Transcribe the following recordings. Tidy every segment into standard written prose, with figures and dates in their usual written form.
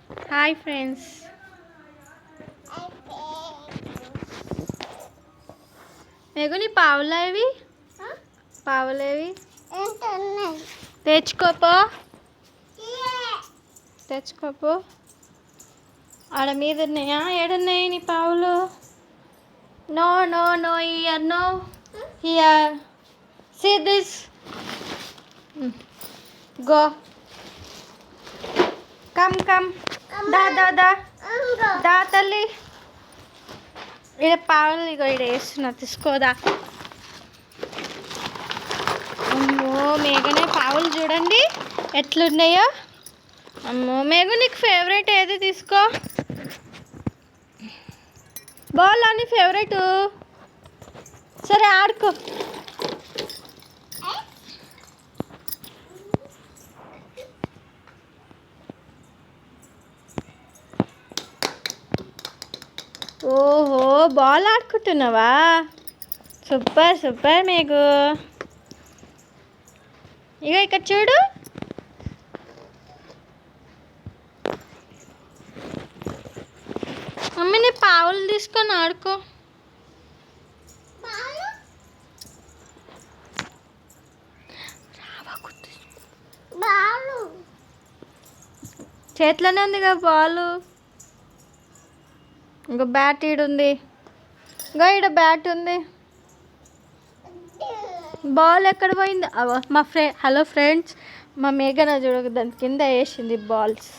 Hi friends. మేఘని పావులేవి పావులేవి తెచ్చుకోపో తెచ్చుకోపో. ఆడ మీద ఉన్నాయా? ఏడున్నాయి నీ పావులు? No no no here no here. See this. Go come come. దా దా దా దా తల్లి. ఇక్కడ పావులు ఇగో ఇక్కడ వేస్తున్నా, తీసుకోదా. అమ్మో మేఘనే పావులు చూడండి ఎట్లున్నాయో. అమ్మో మేఘ నీకు ఫేవరెట్ ఏది? తీసుకో. బాల్ అని ఫేవరెట్. సరే ఆడుకో. ఓహో బాల్ ఆడుకుంటున్నావా? Super super Meghu. ఇక ఇక్కడ చూడు. మమ్మీని పావులు తీసుకొని ఆడుకో. చేతిలోనే ఉంది కదా బాలు. ఇంకా బ్యాట్ ఈడుంది. ఇంకా ఈడ బ్యాట్ ఉంది. బాల్ ఎక్కడ పోయింది? మా హలో ఫ్రెండ్స్, మా మేఘన చూడక దాని కింద వేసింది బాల్స్.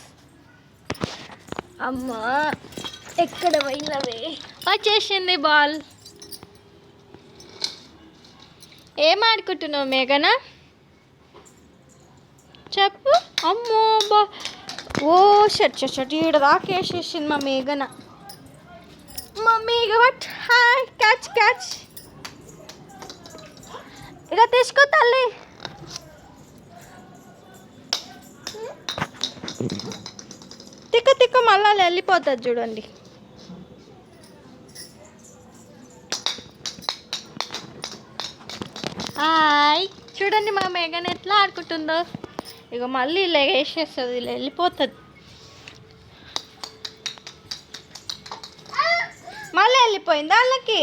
అమ్మా ఎక్కడ పోయినవే? వచ్చేసింది బాల్. ఏం ఆడుకుంటున్నావు మేఘన? చెప్పు. అమ్మో బా. ఓ షట్ షట్ షట్ ఈడ దాకా వేసేసింది మా మేఘన. Mummy what? Hi catch catch. ఇక తీసుకో తల్లి. తిక్క తిక్క మళ్ళా వెళ్ళిపోతుంది చూడండి. హాయ్ చూడండి మా మేఘన ఎట్లా ఆడుకుంటుందో. ఇక మళ్ళీ ఇలా వేసేస్తుంది, ఇలా వెళ్ళిపోతుంది. మళ్ళీ వెళ్ళిపోయింది వాళ్ళకి.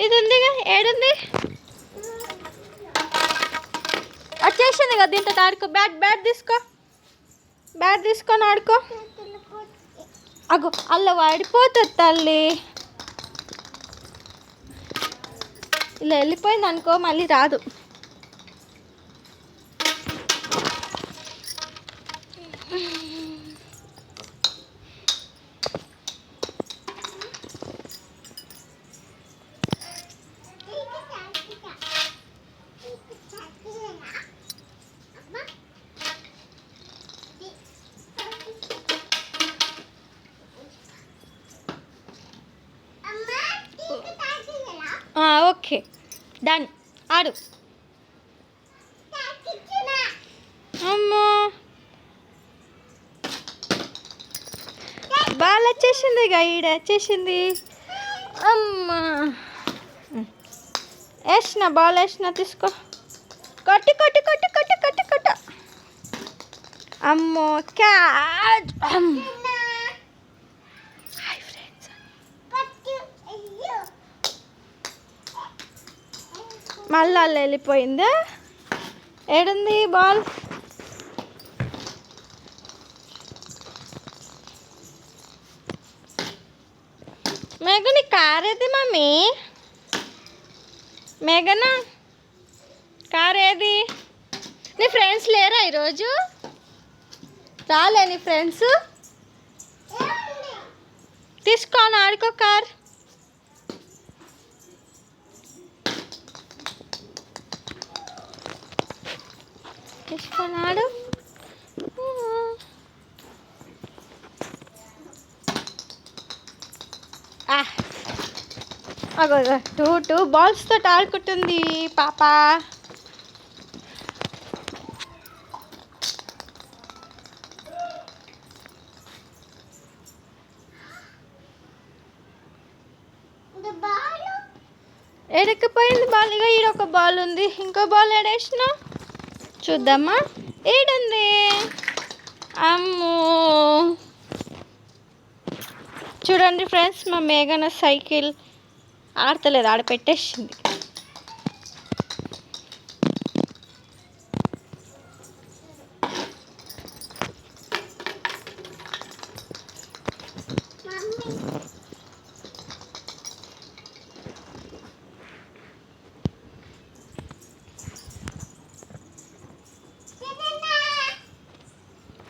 ఇది ఉందిగా, ఏడుంది? వచ్చేసింది కదా, దీంతో ఆడుకో. బ్యాట్ బ్యాట్ తీసుకో. బ్యాట్ తీసుకొని ఆడుకో. అగో అల్ల వాడిపోతుంది తల్లి. ఇలా వెళ్ళిపోయింది అనుకో, మళ్ళీ రాదు. Okay done. ఆడు. అమ్మో బాల్ వచ్చేసింది. ఇక ఈడ వచ్చేసింది. అమ్మా వేసిన బాల్ వేసిన, తీసుకో. కొట్టి కొట్టి కొట్టి కొట్టి కొట్టి కొట్ట. అమ్మో క్యాచ్. Hi friends. మళ్ళీ అల్ల వెళ్ళిపోయిందా? ఏడుంది బాల్? మేఘని కార్ ఏది మమ్మీ? మేఘన కార్ ఏది? నీ ఫ్రెండ్స్ లేరా ఈరోజు? రాలే నీ ఫ్రెండ్స్? తీసుకొని ఆడుకో కార్. తీసుకొని ఆడు. అగో టూ బాల్స్తో ఆడుకుంటుంది పాప. ఎడకపోయింది బాల్. ఇక ఈడొక బాల్ ఉంది. ఇంకో బాల్ ఎడేసినా చూద్దామా? ఏడుంది? అమ్మో చూడండి ఫ్రెండ్స్, మా మేఘన సైకిల్ ఆడతలేదు, ఆడ పెట్టేసింది.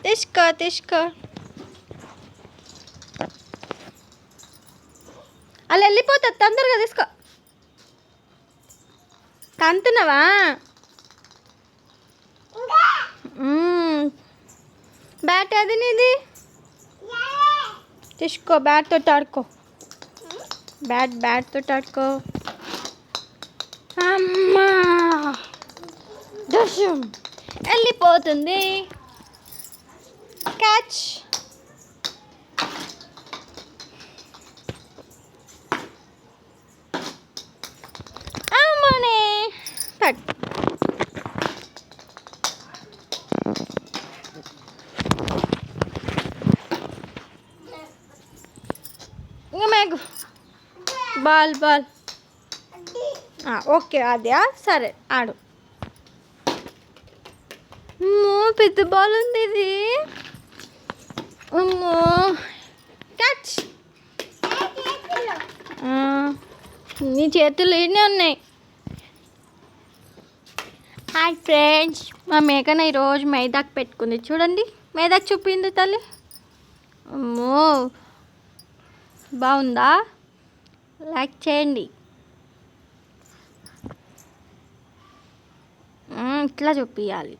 తీసుకో తీసుకో, అలా వెళ్ళిపోతుంది, తొందరగా తీసుకో. తంతున్నవా? బ్యాట్ అది నీది, తీసుకో, బ్యాట్తో ఆడుకో, బ్యాట్తో ఆడుకో. అమ్మా దోషం వెళ్ళిపోతుంది. క్యాచ్. అమ్మనే పట్. ఇంకా మేఘ బాల్ ఓకే, అదే సరే ఆడు. పెద్ద బాల్ ఉంది ఇది. అమ్మో క్యాచ్. నీ చేతులు ఇన్నే ఉన్నాయి. హాయ్ ఫ్రెండ్స్, మా మేఘన ఈరోజు మైదాకు పెట్టుకుంది. చూడండి, మైదాకు చూపింది తల్లి. అమ్మో బాగుందా? లైక్ చేయండి. ఇట్లా చూపించాలి.